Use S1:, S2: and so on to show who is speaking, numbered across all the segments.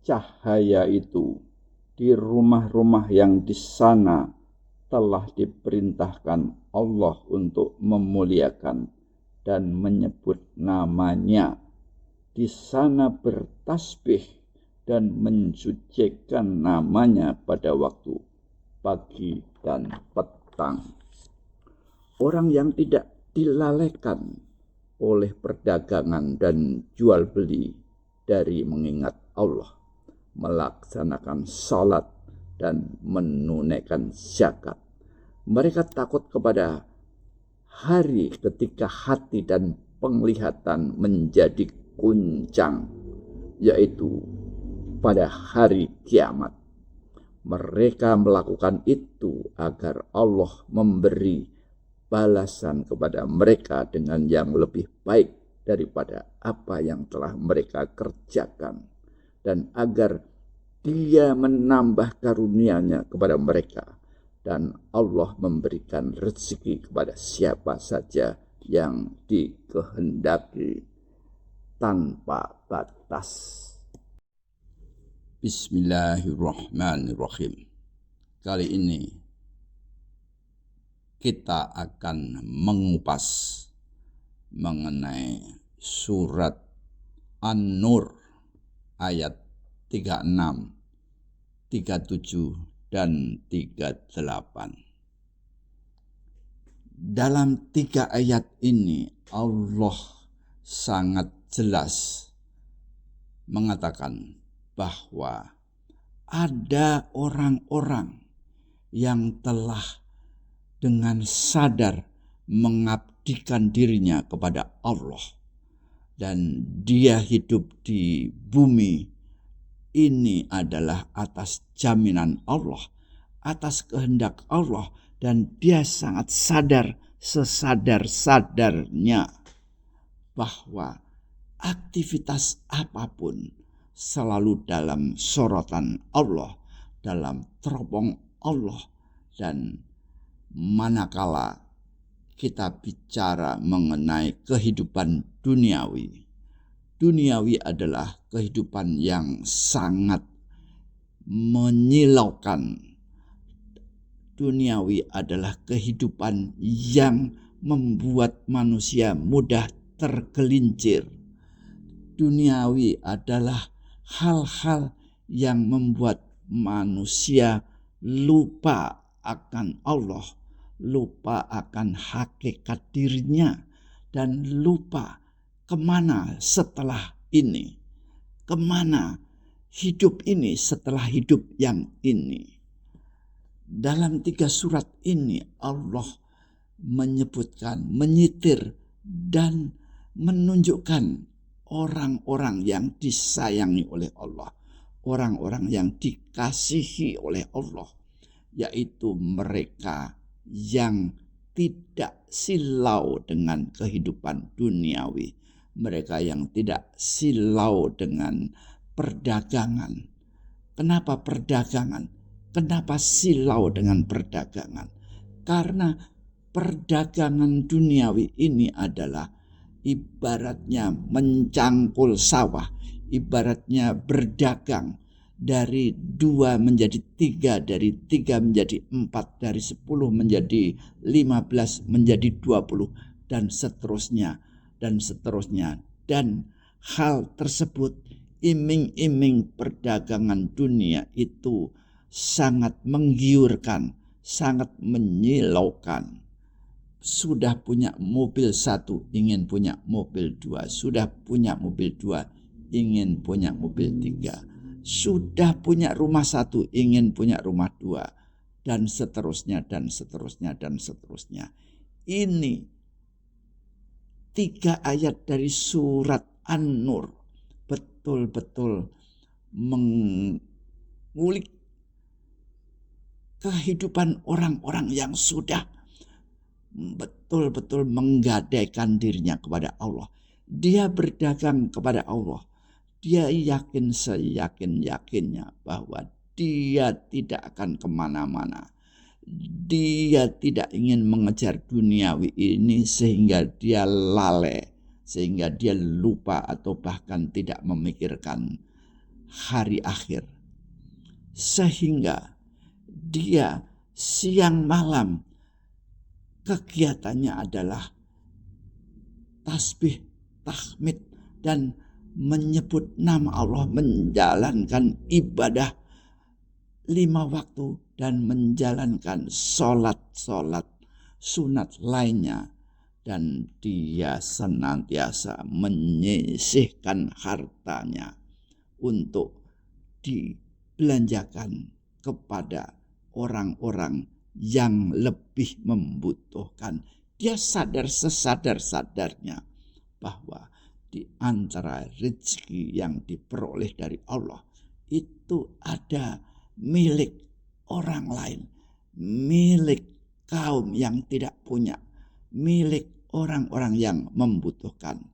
S1: cahaya itu di rumah-rumah yang di sana telah diperintahkan Allah untuk memuliakan dan menyebut namanya. Di sana bertasbih dan mensucikan namanya pada waktu pagi dan petang. Orang yang tidak dilalaikan oleh perdagangan dan jual beli dari mengingat Allah, melaksanakan salat dan menunaikan zakat. Mereka takut kepada hari ketika hati dan penglihatan menjadi guncang, yaitu pada hari kiamat. Mereka melakukan itu agar Allah memberi balasan kepada mereka dengan yang lebih baik daripada apa yang telah mereka kerjakan, dan agar Dia menambah karunia-Nya kepada mereka, dan Allah memberikan rezeki kepada siapa saja yang dikehendaki tanpa batas. Bismillahirrahmanirrahim. Kali ini kita akan mengupas mengenai surat An-Nur ayat 36, 37, dan 38. Dalam 3 ayat ini Allah sangat jelas mengatakan bahwa ada orang-orang yang telah dengan sadar mengabdikan dirinya kepada Allah, dan dia hidup di bumi ini adalah atas jaminan Allah, atas kehendak Allah, dan dia sangat sadar sesadar-sadarnya bahwa aktivitas apapun selalu dalam sorotan Allah, dalam teropong Allah. Dan manakala kita bicara mengenai kehidupan duniawi adalah kehidupan yang sangat menyilaukan. Duniawi adalah kehidupan yang membuat manusia mudah tergelincir. Duniawi adalah hal-hal yang membuat manusia lupa akan Allah, lupa akan hakikat dirinya, dan lupa kemana setelah ini, kemana hidup ini setelah hidup yang ini. Dalam 3 surat ini Allah menyebutkan, menyitir, dan menunjukkan orang-orang yang disayangi oleh Allah, orang-orang yang dikasihi oleh Allah, yaitu mereka yang tidak silau dengan kehidupan duniawi, mereka yang tidak silau dengan perdagangan. Kenapa perdagangan? Kenapa silau dengan perdagangan? Karena perdagangan duniawi ini adalah ibaratnya mencangkul sawah, ibaratnya berdagang dari 2 menjadi 3, dari 3 menjadi 4, dari 10 menjadi 15, menjadi 20, dan seterusnya, dan seterusnya. Dan hal tersebut, iming-iming perdagangan dunia itu sangat menggiurkan, sangat menyilaukan. Sudah punya mobil 1, ingin punya mobil 2. Sudah punya mobil 2, ingin punya mobil 3. Sudah punya rumah 1, ingin punya rumah 2. Dan seterusnya, dan seterusnya, dan seterusnya. Ini 3 ayat dari surat An-Nur betul-betul mengulik kehidupan orang-orang yang sudah betul-betul menggadaikan dirinya kepada Allah. Dia berdagang kepada Allah. Dia yakin seyakin-yakinnya bahwa dia tidak akan kemana-mana. Dia tidak ingin mengejar duniawi ini sehingga dia lalai, sehingga dia lupa atau bahkan tidak memikirkan hari akhir. Sehingga dia siang malam kegiatannya adalah tasbih, tahmid, dan menyebut nama Allah, menjalankan ibadah 5 waktu dan menjalankan sholat sunat lainnya. Dan dia senantiasa menyisihkan hartanya untuk dibelanjakan kepada orang-orang yang lebih membutuhkan. Dia sadar sesadar-sadarnya bahwa di antara rezeki yang diperoleh dari Allah itu ada milik orang lain, milik kaum yang tidak punya, milik orang-orang yang membutuhkan.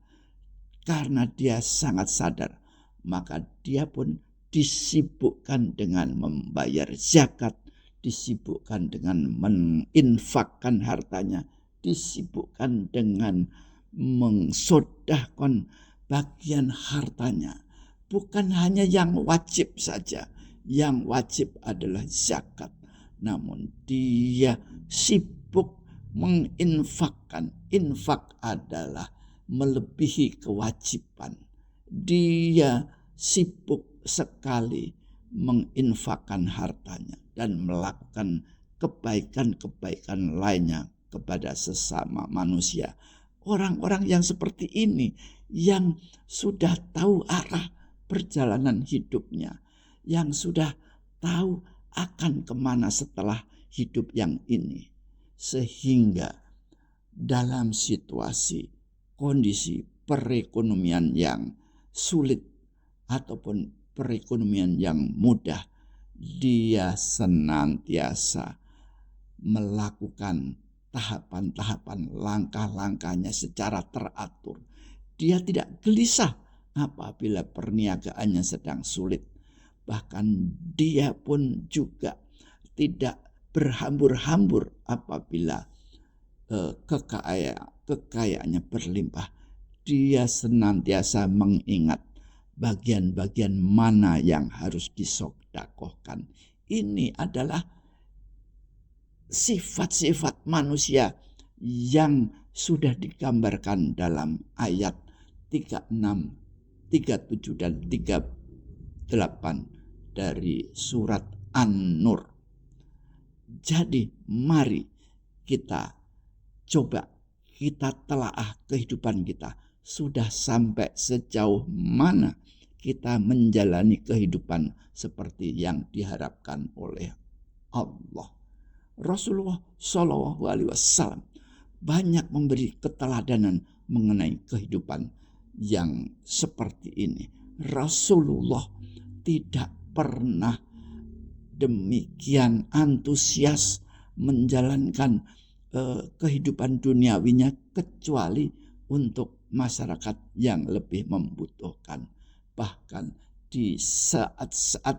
S1: Karena dia sangat sadar, maka dia pun disibukkan dengan membayar zakat, disibukkan dengan menginfakkan hartanya, disibukkan dengan mensodahkan bagian hartanya. Bukan hanya yang wajib saja, yang wajib adalah zakat, namun dia sibuk menginfakkan. Infak adalah melebihi kewajiban. Dia sibuk sekali menginfakkan hartanya dan melakukan kebaikan-kebaikan lainnya kepada sesama manusia. Orang-orang yang seperti ini yang sudah tahu arah perjalanan hidupnya, yang sudah tahu akan kemana setelah hidup yang ini, sehingga dalam situasi kondisi perekonomian yang sulit ataupun perekonomian yang mudah, dia senantiasa melakukan tahapan-tahapan langkah-langkahnya secara teratur. Dia tidak gelisah apabila perniagaannya sedang sulit. Bahkan dia pun juga tidak berhambur-hambur apabila kekayaannya berlimpah. Dia senantiasa mengingat bagian-bagian mana yang harus disedekahkan. Ini adalah sifat-sifat manusia yang sudah digambarkan dalam ayat 36, 37 dan 38 dari surat An-Nur. Jadi mari kita coba kita telaah kehidupan kita. Sudah sampai sejauh mana kita menjalani kehidupan seperti yang diharapkan oleh Allah. Rasulullah Shallallahu Alaihi Wasallam banyak memberi keteladanan mengenai kehidupan yang seperti ini. Rasulullah tidak pernah demikian antusias menjalankan kehidupan duniawinya kecuali untuk masyarakat yang lebih membutuhkan. Bahkan di saat-saat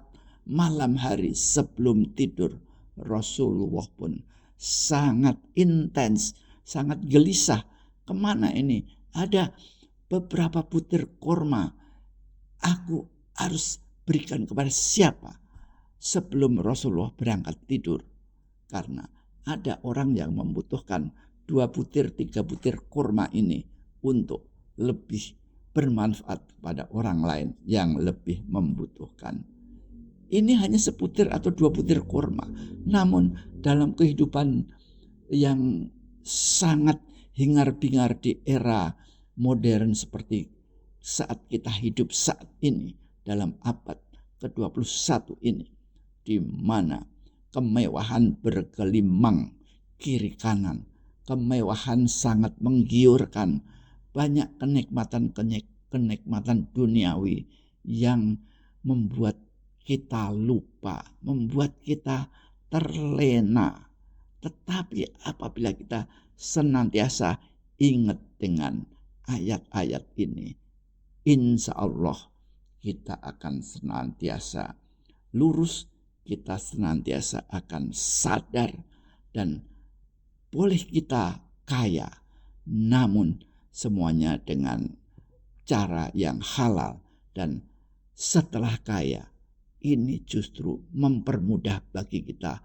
S1: malam hari sebelum tidur, Rasulullah pun sangat intens, sangat gelisah. Kemana ini? Ada beberapa butir kurma. Aku harus berikan kepada siapa? Sebelum Rasulullah berangkat tidur. Karena ada orang yang membutuhkan 2 butir, 3 butir kurma ini untuk lebih bermanfaat kepada orang lain yang lebih membutuhkan. Ini hanya sebutir atau 2 butir kurma. Namun dalam kehidupan yang sangat hingar-bingar di era modern seperti saat kita hidup saat ini, dalam abad ke-21 ini, di mana kemewahan bergelimang kiri kanan, kemewahan sangat menggiurkan, banyak kenikmatan duniawi yang membuat kita lupa, membuat kita terlena. Tetapi apabila kita senantiasa ingat dengan ayat-ayat ini, insya Allah kita akan senantiasa lurus, kita senantiasa akan sadar, dan boleh kita kaya, namun semuanya dengan cara yang halal dan setelah kaya, ini justru mempermudah bagi kita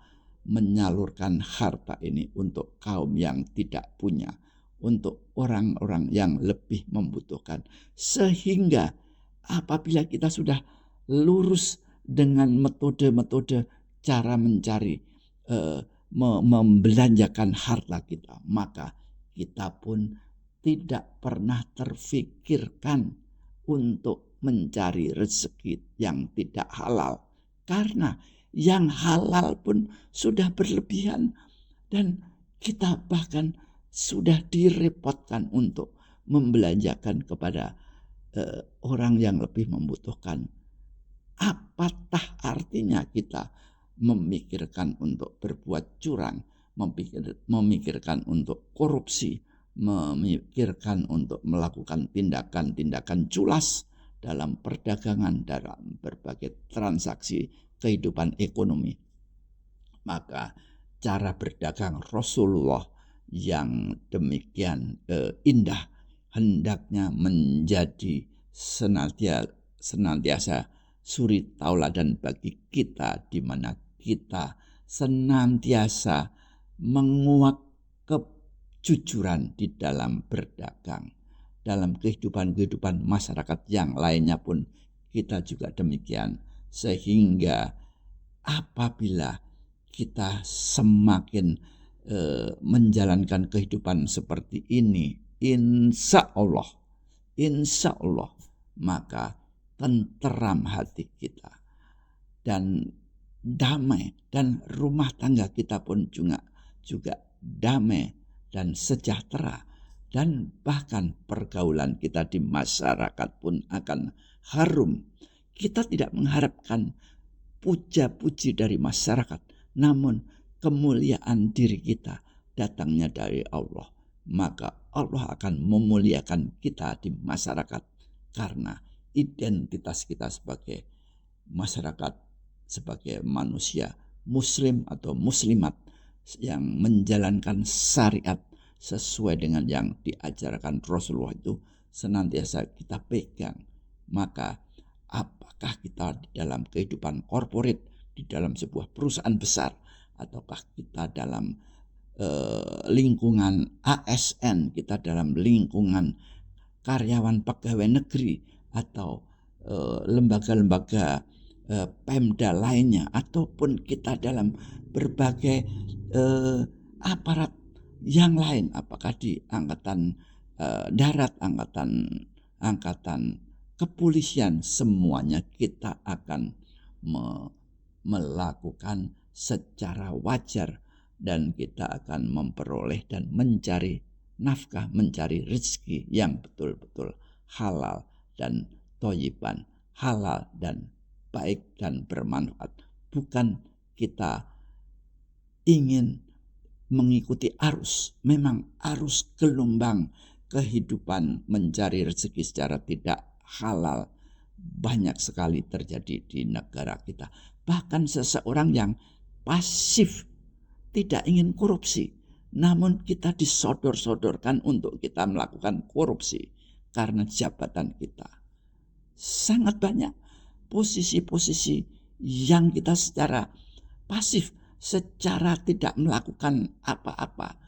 S1: menyalurkan harta ini untuk kaum yang tidak punya, untuk orang-orang yang lebih membutuhkan. Sehingga apabila kita sudah lurus dengan metode-metode cara mencari, membelanjakan harta kita, maka kita pun tidak pernah terfikirkan untuk mencari rezeki yang tidak halal. Karena yang halal pun sudah berlebihan dan kita bahkan sudah direpotkan untuk membelanjakan kepada orang yang lebih membutuhkan. Apatah artinya kita memikirkan untuk berbuat curang, memikirkan untuk korupsi, memikirkan untuk melakukan tindakan-tindakan culas dalam perdagangan, dalam berbagai transaksi kehidupan ekonomi. Maka cara berdagang Rasulullah yang demikian indah hendaknya menjadi senantiasa suri tauladan bagi kita, di mana kita senantiasa menguak kejujuran di dalam berdagang. Dalam kehidupan masyarakat yang lainnya pun kita juga demikian. Sehingga apabila kita semakin menjalankan kehidupan seperti ini, insya Allah, maka tenteram hati kita dan damai, dan rumah tangga kita pun juga damai dan sejahtera, dan bahkan pergaulan kita di masyarakat pun akan harum. Kita tidak mengharapkan puja-puji dari masyarakat, namun kemuliaan diri kita datangnya dari Allah. Maka Allah akan memuliakan kita di masyarakat karena identitas kita sebagai masyarakat, sebagai manusia muslim atau muslimat yang menjalankan syariat sesuai dengan yang diajarkan Rasulullah itu senantiasa kita pegang. Maka apakah kita di dalam kehidupan korporat, di dalam sebuah perusahaan besar, ataukah kita dalam lingkungan ASN, kita dalam lingkungan karyawan pegawai negeri, atau lembaga-lembaga Pemda lainnya, ataupun kita dalam berbagai aparat yang lain, apakah di angkatan darat, angkatan kepolisian, semuanya kita akan melakukan secara wajar, dan kita akan memperoleh dan mencari nafkah, mencari rezeki yang betul-betul halal dan thayyiban, halal dan baik dan bermanfaat. Bukan kita ingin mengikuti arus. Memang arus gelombang kehidupan mencari rezeki secara tidak halal banyak sekali terjadi di negara kita. Bahkan seseorang yang pasif, tidak ingin korupsi, namun kita disodor-sodorkan untuk kita melakukan korupsi karena jabatan kita. Sangat banyak posisi-posisi yang kita secara pasif, secara tidak melakukan apa-apa,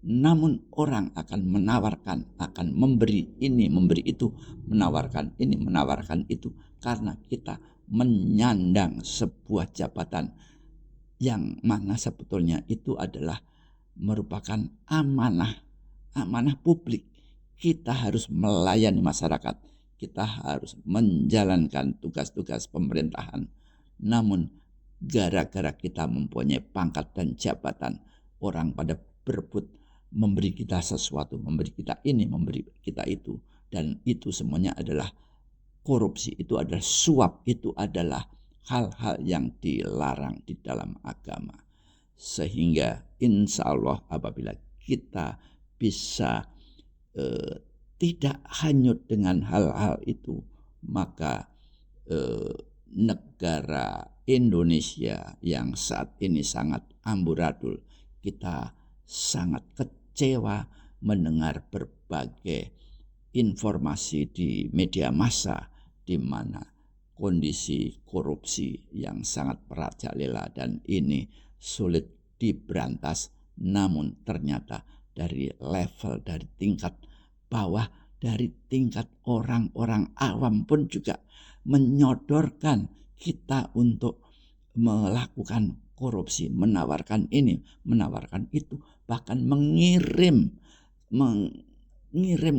S1: namun orang akan menawarkan, akan memberi ini, memberi itu, menawarkan ini, menawarkan itu, karena kita menyandang sebuah jabatan yang mana sebetulnya itu adalah merupakan amanah publik. Kita harus melayani masyarakat, kita harus menjalankan tugas-tugas pemerintahan. Namun gara-gara kita mempunyai pangkat dan jabatan, orang pada berebut memberi kita sesuatu, memberi kita ini, memberi kita itu, dan itu semuanya adalah korupsi, itu adalah suap, itu adalah hal-hal yang dilarang di dalam agama. Sehingga insya Allah apabila kita bisa tidak hanyut dengan hal-hal itu, maka negara Indonesia yang saat ini sangat amburadul, kita sangat kecewa mendengar berbagai informasi di media massa di mana kondisi korupsi yang sangat merajalela dan ini sulit diberantas, namun ternyata dari level, dari tingkat bawah, dari tingkat orang-orang awam pun juga menyodorkan kita untuk melakukan korupsi, menawarkan ini, menawarkan itu, bahkan mengirim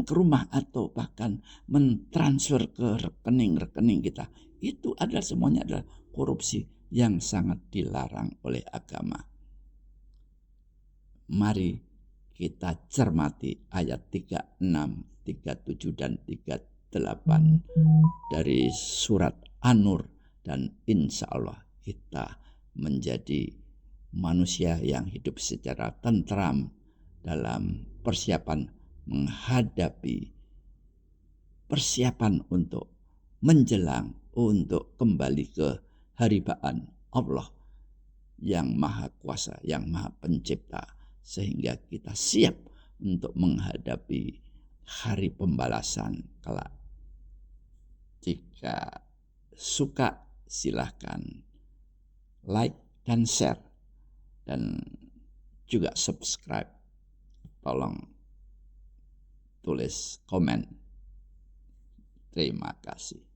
S1: ke rumah atau bahkan mentransfer ke rekening-rekening kita. Itu adalah semuanya adalah korupsi yang sangat dilarang oleh agama. Mari kita cermati ayat 36, 37 dan 38 dari surat An-Nur, dan insya Allah kita menjadi manusia yang hidup secara tentram dalam persiapan menghadapi persiapan untuk menjelang untuk kembali ke haribaan Allah yang maha kuasa, yang maha pencipta, sehingga kita siap untuk menghadapi hari pembalasan kelak. Jika suka silahkan like dan share dan juga subscribe. Tolong tulis komen. Terima kasih.